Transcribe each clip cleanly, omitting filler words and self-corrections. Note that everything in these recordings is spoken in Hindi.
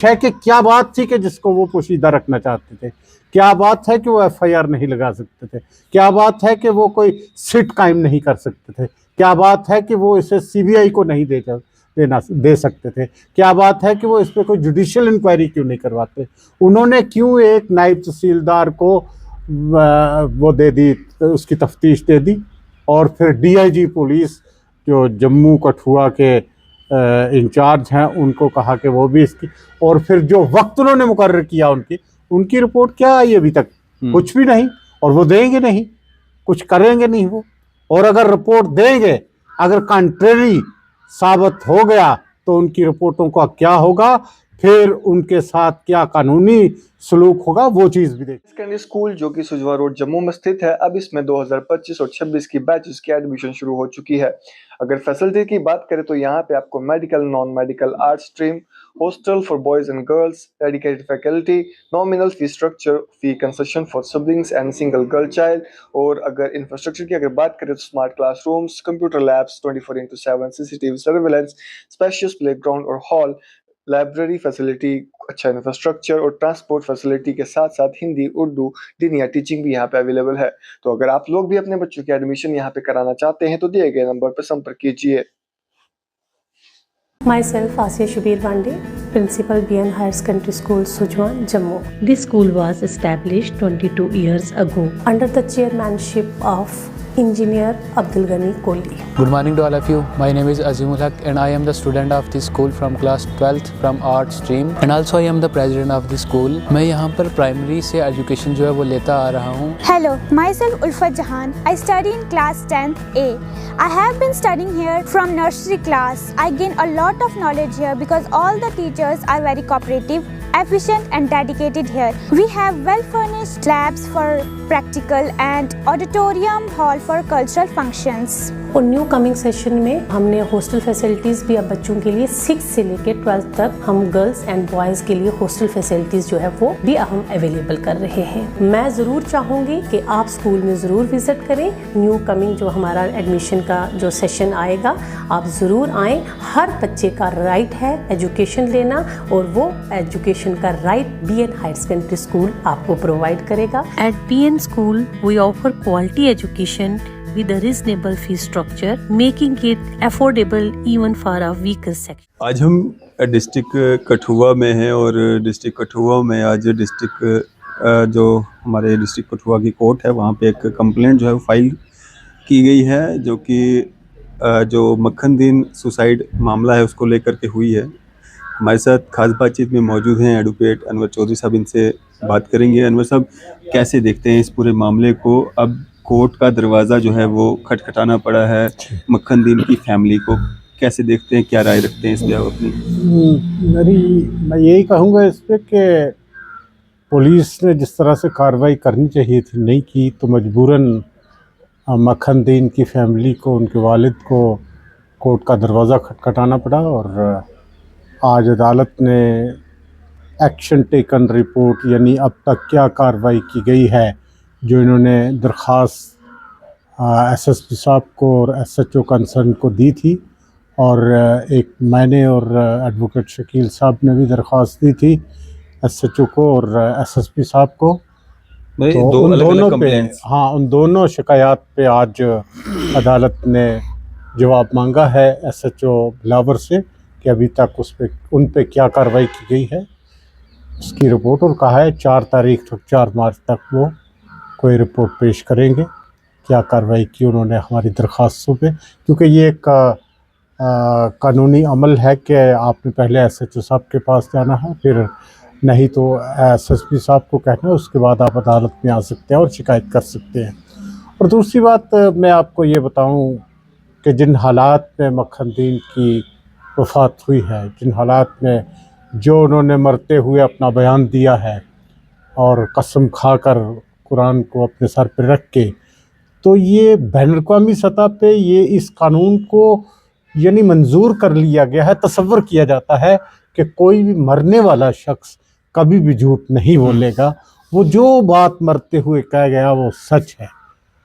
है कि क्या बात थी कि जिसको वो पोशीदा रखना चाहते थे, क्या बात है कि वो एफआईआर नहीं लगा सकते थे, क्या बात है कि वो कोई सिट कायम नहीं कर सकते थे, क्या बात है कि वो इसे सीबीआई को नहीं दे सकते थे, क्या बात है कि वो इस पर कोई जुडिशियल इंक्वायरी क्यों नहीं करवाते। उन्होंने क्यों एक नायब तहसीलदार को वो दे दी, उसकी तफ्तीश दे दी, और फिर डीआईजी पुलिस जो जम्मू कठुआ के इंचार्ज हैं उनको कहा कि वो भी इसकी, और फिर जो वक्त उन्होंने मुकर्रर किया उनकी रिपोर्ट क्या आई अभी तक? कुछ भी नहीं। और वो देंगे नहीं, कुछ करेंगे नहीं वो। और अगर रिपोर्ट देंगे, अगर कंट्रेरी साबित हो गया तो उनकी रिपोर्टों का क्या होगा, फिर उनके साथ क्या कानूनी सलूक होगा, वो चीज भी देखें। सेकेंडरी स्कूल जो कि सुजवा रोड जम्मू में स्थित है, अब इसमें 2025 और 26 की बैचेस की एडमिशन शुरू हो चुकी है। अगर फैसिलिटी की बात करें तो यहाँ पे आपको medical, non medical, art stream, hostel for boys and girls, dedicated faculty, nominal fee structure, fee concession for siblings and single girl child. और अगर इंफ्रास्ट्रक्चर की अगर बात करें तो smart classrooms, computer labs, 24/7 CCTV surveillance, spacious playground और हॉल, लाइब्रेरी फैसिलिटी, अच्छा इंफ्रास्ट्रक्चर और ट्रांसपोर्ट फैसिलिटी के साथ साथ हिंदी, उर्दू, दीनिया टीचिंग भी यहाँ पे अवेलेबल है। तो अगर आप लोग भी अपने बच्चों की एडमिशन यहाँ पे कराना चाहते हैं तो दिए गए नंबर पर संपर्क कीजिए। Myself, Asiya Shabir Wande, Principal BN Higher Secondary School, Sujwan, Jammu. This school was established 22 years ago under the chairmanship of Engineer Abdul Ghani Kohli. Good morning to all of you. My name is Azimul Haq and I am the student of this school from class 12th from art stream and also I am the president of the school. मैं यहाँ पर प्राइमरी से एजुकेशन जो है वो लेता आ रहा हूँ। Hello, myself Ulfat Jahan. I study in class 10th A. I have been studying here from nursery class. I gain a lot of knowledge here because all the teachers are very cooperative, efficient and dedicated here. We have well furnished labs for practical and auditorium hall for cultural functions. और न्यू कमिंग सेशन में हमने हॉस्टल फैसिलिटीज़ भी अब बच्चों के लिए 6 से लेकर 12 तक हम गर्ल्स एंड बॉयज़ के लिए हॉस्टल फैसिलिटीज़ जो है वो भी हम अवेलेबल कर रहे हैं। मैं ज़रूर चाहूँगी कि आप स्कूल में ज़रूर विज़िट करें। न्यू कमिंग जो हमारा एडमिशन का जो सेशन आएगा, आप ज़रूर आएँ। हर बच्चे का राइट है एजुकेशन लेना और वो एजुकेशन का right BN higher secondary school आपको प्रोवाइड करेगा। At BN School, we offer quality education with a reasonable fee structure, making it affordable even for a weaker section. आज हम डिस्ट्रिक्ट कठुआ में हैं और डिस्ट्रिक्ट कठुआ में आज डिस्ट्रिक्ट जो हमारे डिस्ट्रिक्ट कठुआ की कोर्ट है वहाँ पे एक कंप्लेंट जो है फाइल की गई है, जो कि जो मक्खनदीन सुसाइड मामला है उसको लेकर के हुई है। हमारे साथ खास बातचीत में मौजूद हैं एडवोकेट अनवर चौधरी साहब, इनसे बात करेंगे। अनवर साहब, कैसे देखते हैं इस पूरे मामले को? अब कोर्ट का दरवाज़ा जो है वो खटखटाना पड़ा है मक्खनदीन की फैमिली को, कैसे देखते हैं, क्या राय रखते हैं इस पर आप अपनी? मैं यही कहूँगा इस पर कि पुलिस ने जिस तरह से कार्रवाई करनी चाहिए थी नहीं की, तो मजबूरन मक्खनदीन की फैमिली को, उनके वालिद को कोर्ट का दरवाज़ा खटखटाना पड़ा। और आज अदालत ने एक्शन टेकन रिपोर्ट, यानी अब तक क्या कार्रवाई की गई है, जो इन्होंने दरख्वास्त एसएसपी साहब को और एसएचओ कंसर्न को दी थी, और एक मैंने और एडवोकेट शकील साहब ने भी दरख्वास्त दी थी एसएचओ को और एसएसपी साहब को। तो उन दोनों शिकायत पे आज अदालत ने जवाब मांगा है एसएचओ बिलावर से कि अभी तक उन पे क्या कार्रवाई की गई है, उसकी रिपोर्ट, और कहा है 4 मार्च तक वो कोई रिपोर्ट पेश करेंगे क्या कार्रवाई की उन्होंने हमारी दरख्वास्तों पे। क्योंकि ये एक कानूनी अमल है कि आपने पहले एसएचओ साहब के पास जाना है, फिर नहीं तो एसएसपी साहब को कहना है, उसके बाद आप अदालत में आ सकते हैं और शिकायत कर सकते हैं। और दूसरी बात मैं आपको ये बताऊं कि जिन हालात में मक्खनदीन की वफ़ात हुई है, जिन हालात में जो उन्होंने मरते हुए अपना बयान दिया है और कसम खाकर कुरान को अपने सर पर रख के, तो ये बैनुल-अक़वामी सतह पे ये इस कानून को यानी मंजूर कर लिया गया है। तसव्वुर किया जाता है कि कोई भी मरने वाला शख्स कभी भी झूठ नहीं बोलेगा, वो जो बात मरते हुए कह गया वो सच है।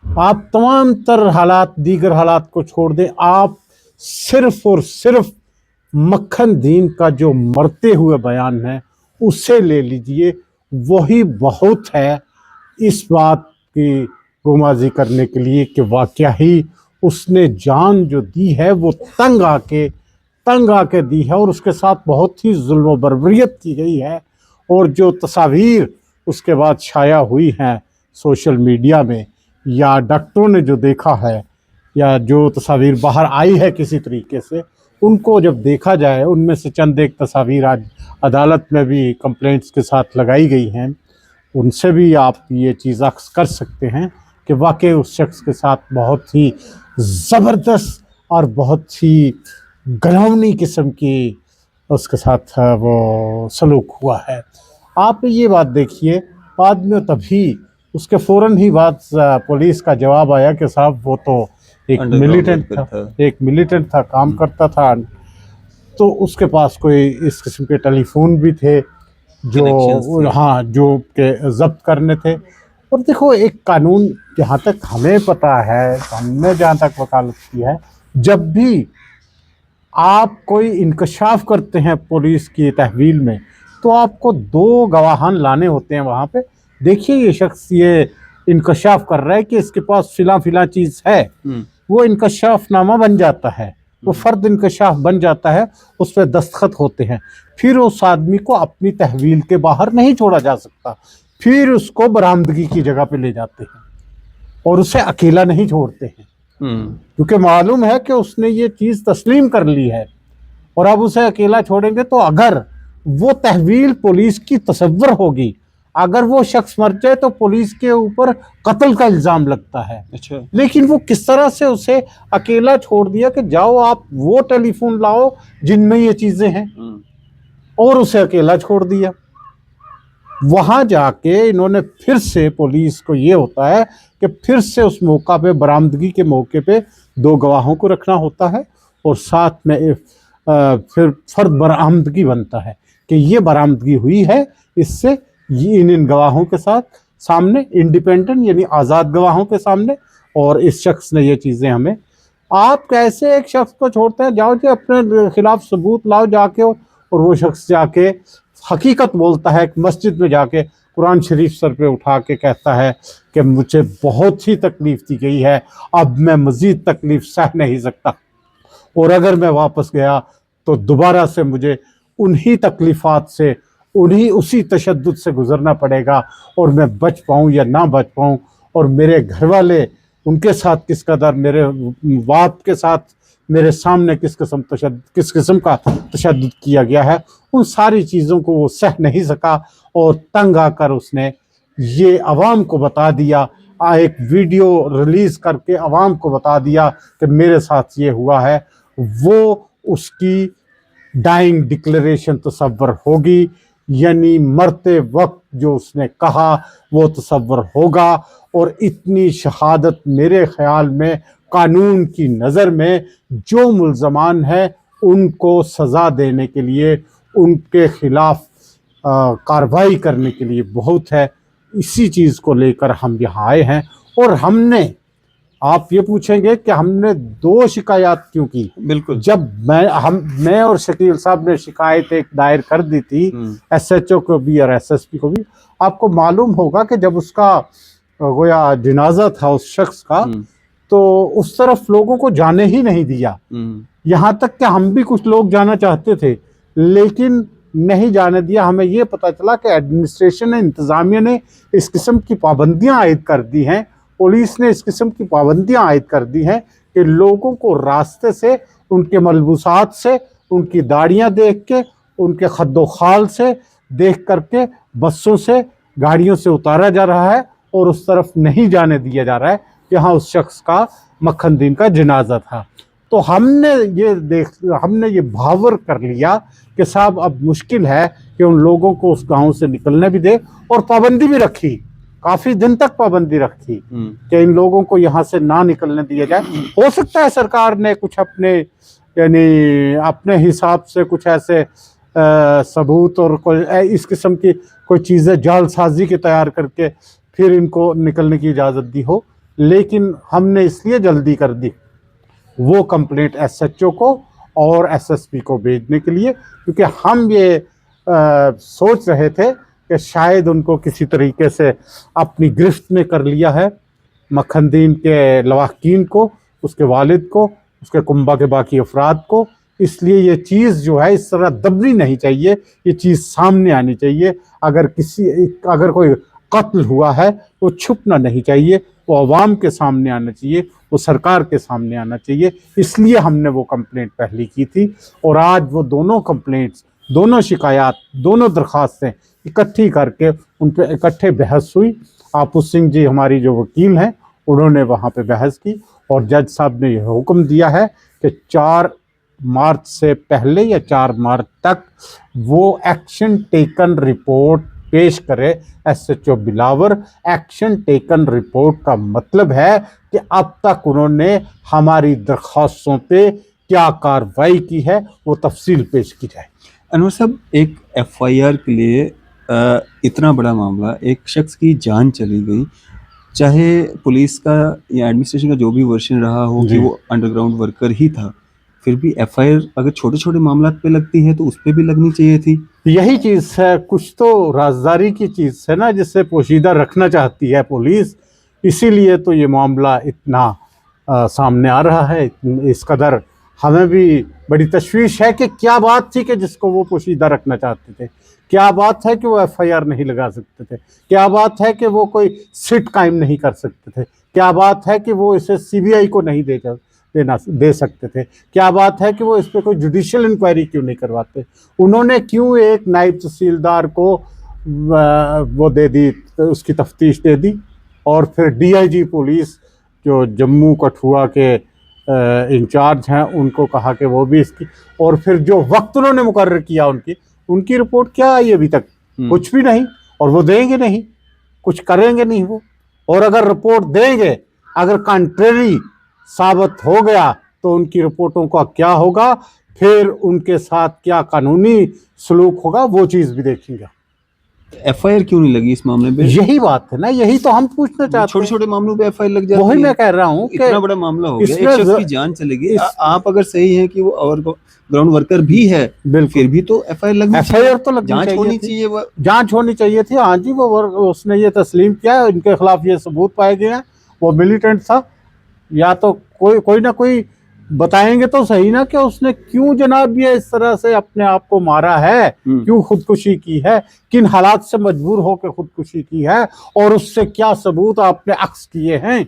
आप तमाम तर हालात, दीगर हालात को छोड़ दें, आप सिर्फ़ और सिर्फ मक्खन दीन का जो मरते हुए बयान है उसे ले लीजिए, वही बहुत है इस बात की गुमाजी करने के लिए कि वाकया ही उसने जान जो दी है वो तंग आके दी है, और उसके साथ बहुत ही जुल्म बर्बरियत की गई है। और जो तस्वीर उसके बाद शाया हुई हैं सोशल मीडिया में, या डॉक्टरों ने जो देखा है, या जो तस्वीर बाहर आई है किसी तरीके से, उनको जब देखा जाए, उनमें से चंद एक तस्वीर आज अदालत में भी कंप्लेंट्स के साथ लगाई गई हैं, उनसे भी आप ये चीज़ अक्स कर सकते हैं कि वाकई उस शख्स के साथ बहुत ही ज़बरदस्त और बहुत ही घिनौनी किस्म की उसके साथ वो सलूक हुआ है। आप ये बात देखिए, बाद में तभी उसके फ़ौरन ही बाद पुलिस का जवाब आया कि साहब वो तो एक मिलिटेंट था, काम करता था, तो उसके पास कोई इस किस्म के टेलीफोन भी थे जो के जब्त करने थे। और देखो, एक कानून जहाँ तक हमें पता है, हमने जहाँ तक वकालत की है, जब भी आप कोई इंकशाफ करते हैं पुलिस की तहवील में, तो आपको 2 गवाहान लाने होते हैं वहाँ पे। देखिए, ये शख्स ये इंकशाफ कर रहा है कि इसके पास फिला चीज़ है, वो इंकशाफनामा बन जाता है, वो फ़र्द इंकशाफ बन जाता है, उस पर दस्तखत होते हैं। फिर उस आदमी को अपनी तहवील के बाहर नहीं छोड़ा जा सकता, फिर उसको बरामदगी की जगह पे ले जाते हैं और उसे अकेला नहीं छोड़ते हैं, क्योंकि मालूम है कि उसने ये चीज़ तस्लीम कर ली है। और अब उसे अकेला छोड़ेंगे तो अगर वो तहवील पुलिस की तसव्वुर होगी, अगर वो शख्स मर जाए तो पुलिस के ऊपर कत्ल का इल्ज़ाम लगता है। अच्छा। लेकिन वो किस तरह से उसे अकेला छोड़ दिया कि जाओ आप वो टेलीफोन लाओ जिनमें ये चीज़ें हैं, और उसे अकेला छोड़ दिया। वहाँ जाके इन्होंने फिर से, पुलिस को ये होता है कि फिर से उस मौका पे, बरामदगी के मौके पे 2 गवाहों को रखना होता है, और साथ में फिर फर्द बरामदगी बनता है कि ये बरामदगी हुई है, इससे ये इन गवाहों के साथ सामने, इंडिपेंडेंट यानी आज़ाद गवाहों के सामने, और इस शख्स ने ये चीज़ें हमें। आप कैसे एक शख्स को छोड़ते हैं, जाओ जी अपने खिलाफ सबूत लाओ जाके, और वो शख्स जाके हकीकत बोलता है, मस्जिद में जाके कुरान शरीफ सर पे उठा के कहता है कि मुझे बहुत ही तकलीफ़ दी गई है, अब मैं मज़ीद तकलीफ़ सह नहीं सकता, और अगर मैं वापस गया तो दोबारा से मुझे उन्हीं तकलीफ़ात से, उसी तशद्दुद से गुज़रना पड़ेगा, और मैं बच पाऊँ या ना बच पाऊँ, और मेरे घर वाले, उनके साथ किस कदर, मेरे बाप के साथ मेरे सामने किस किस्म का तशद्दुद किया गया है, उन सारी चीज़ों को वो सह नहीं सका, और तंग आकर उसने ये अवाम को बता दिया, एक वीडियो रिलीज़ करके अवाम को बता दिया कि मेरे साथ ये हुआ है। वो उसकी डाइंग डिक्लेरेशन तसव्वुर होगी, यानी मरते वक्त जो उसने कहा वो तसव्वुर होगा, और इतनी शहादत मेरे ख़्याल में कानून की नज़र में जो मुल्ज़मान हैं उनको सज़ा देने के लिए, उनके ख़िलाफ़ कार्रवाई करने के लिए बहुत है। इसी चीज़ को लेकर हम यहाँ आए हैं, और हमने, आप ये पूछेंगे कि हमने 2 शिकायत क्यों की। बिल्कुल। जब मैं और शकील साहब ने शिकायत एक दायर कर दी थी SHO को भी और SSP को भी, आपको मालूम होगा कि जब उसका गोया जनाजा था उस शख्स का, तो उस तरफ लोगों को जाने ही नहीं दिया। यहाँ तक कि हम भी कुछ लोग जाना चाहते थे, लेकिन नहीं जाने दिया। हमें ये पता चला कि एडमिनिस्ट्रेशन ने, इंतज़ामिया ने इस किस्म की पाबंदियाँ आयद कर दी हैं, पुलिस ने इस किस्म की पाबंदियाँ आयद कर दी हैं कि लोगों को रास्ते से, उनके मलबूसात से, उनकी दाढ़ियाँ देख के, उनके खद्दो खाल से देख करके बसों से, गाड़ियों से उतारा जा रहा है, और उस तरफ नहीं जाने दिया जा रहा है जहाँ उस शख्स का, मक्खन दीन का जनाजा था। तो हमने ये भावर कर लिया कि साहब अब मुश्किल है कि उन लोगों को उस गांव से निकलने भी दे, और पाबंदी भी रखी, काफ़ी दिन तक पाबंदी रखी कि इन लोगों को यहाँ से ना निकलने दिया जाए। हो सकता है सरकार ने कुछ अपने, यानी अपने हिसाब से कुछ ऐसे सबूत और इस किस्म की कोई चीज़ें जालसाजी के तैयार करके फिर इनको निकलने की इजाज़त दी हो, लेकिन हमने इसलिए जल्दी कर दी, वो कंप्लेंट SHO को और एसएसपी को भेजने के लिए, क्योंकि हम ये सोच रहे थे कि शायद उनको किसी तरीके से अपनी गिरफ्त में कर लिया है, मखनदीन के लवाहकीन को, उसके वालिद को, उसके कुंबा के बाकी अफराद को। इसलिए ये चीज़ जो है इस तरह दबनी नहीं चाहिए, ये चीज़ सामने आनी चाहिए। अगर कोई कत्ल हुआ है वो छुपना नहीं चाहिए, वो अवाम के सामने आना चाहिए, वो सरकार के सामने आना चाहिए। इसलिए हमने वो कंप्लेंट पहले की थी और आज वो दोनों कंप्लेंट्स, दोनों शिकायत, दोनों दरख्वास्तें इकट्ठी करके उन पर इकट्ठे बहस हुई। आपू सिंह जी हमारी जो वकील हैं, उन्होंने वहाँ पे बहस की और जज साहब ने यह हुक्म दिया है कि 4 मार्च से पहले या 4 मार्च तक वो एक्शन टेकन रिपोर्ट पेश करे एसएचओ बिलावर। एक्शन टेकन रिपोर्ट का मतलब है कि अब तक उन्होंने हमारी दरख्वास्तों पे क्या कार्रवाई की है, वो तफसील पेश की जाए। अनवर साहब, एक एफआईआर के लिए इतना बड़ा मामला, एक शख्स की जान चली गई, चाहे पुलिस का या एडमिनिस्ट्रेशन का जो भी वर्जन रहा हो कि वो अंडरग्राउंड वर्कर ही था, फिर भी एफआईआर अगर छोटे छोटे मामला पे लगती है तो उस पर भी लगनी चाहिए थी। यही चीज़ है, कुछ तो राजदारी की चीज़ है ना, जिससे पोशीदा रखना चाहती है पुलिस, इसीलिए तो ये मामला इतना सामने आ रहा है। इस कदर हमें भी बड़ी तशवीश है कि क्या बात थी कि जिसको वो पोशीदा रखना चाहते थे, क्या बात है कि वो एफआईआर नहीं लगा सकते थे, क्या बात है कि वो कोई सिट कायम नहीं कर सकते थे, क्या बात है कि वो इसे सीबीआई को नहीं दे सकते थे, क्या बात है कि वो इस पर कोई जुडिशियल इंक्वायरी क्यों नहीं करवाते। उन्होंने क्यों एक नायब तहसीलदार को वो दे दी, उसकी तफ्तीश दे दी, और फिर डीआईजी पुलिस जो जम्मू कठुआ के इंचार्ज हैं उनको कहा कि वो भी इसकी, और फिर जो वक्त उन्होंने मुकर्रर किया उनकी रिपोर्ट क्या आई अभी तक? कुछ भी नहीं, और वो देंगे नहीं, कुछ करेंगे नहीं वो। और अगर रिपोर्ट देंगे, अगर कंट्रेरी साबित हो गया तो उनकी रिपोर्टों का क्या होगा, फिर उनके साथ क्या कानूनी सलूक होगा, वो चीज़ भी देखेंगे। एफआईआर क्यों नहीं लगी इस मामले पे? यही बात है ना, यही तो हम पूछना चाहते हैं। छोटे छोटे मामलों पे एफआईआर लग जाती है। वही मैं कह रहा हूँ कि इतना बड़ा मामला हो गया, एक शख्स की जान चलेगी, आप अगर सही है कि वो और ग्राउंड वर्कर भी है, फिर भी तो एफआईआर लगनी चाहिए। एफआईआर तो लगनी चाहिए, जांच होनी चाहिए थी। हाँ जी, वो उसने ये तस्लीम किया, इनके खिलाफ ये सबूत पाए गए हैं, वो मिलिटेंट था। या तो कोई ना कोई बताएंगे तो सही ना कि उसने क्यों जनाब ये इस तरह से अपने आप को मारा है, क्यों खुदकुशी की है, किन हालात से मजबूर होकर खुदकुशी की है, और उससे क्या सबूत आपने अक्स किए हैं।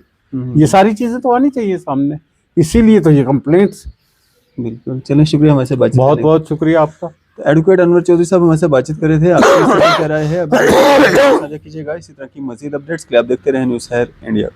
ये सारी चीजें तो आनी चाहिए सामने, इसीलिए तो ये कंप्लेंट्स। बिल्कुल, चलें, शुक्रिया हमारे से बातचीत। बहुत बहुत शुक्रिया आपका। तो एडवोकेट अनवर चौधरी साहब हमारे से बातचीत कर रहे थे। आपकी क्या राय है, साझा कीजिएगा। इसी तरह की मजीद अपडेट्स के लिए आप देखते रहें न्यूज़ शहर इंडिया।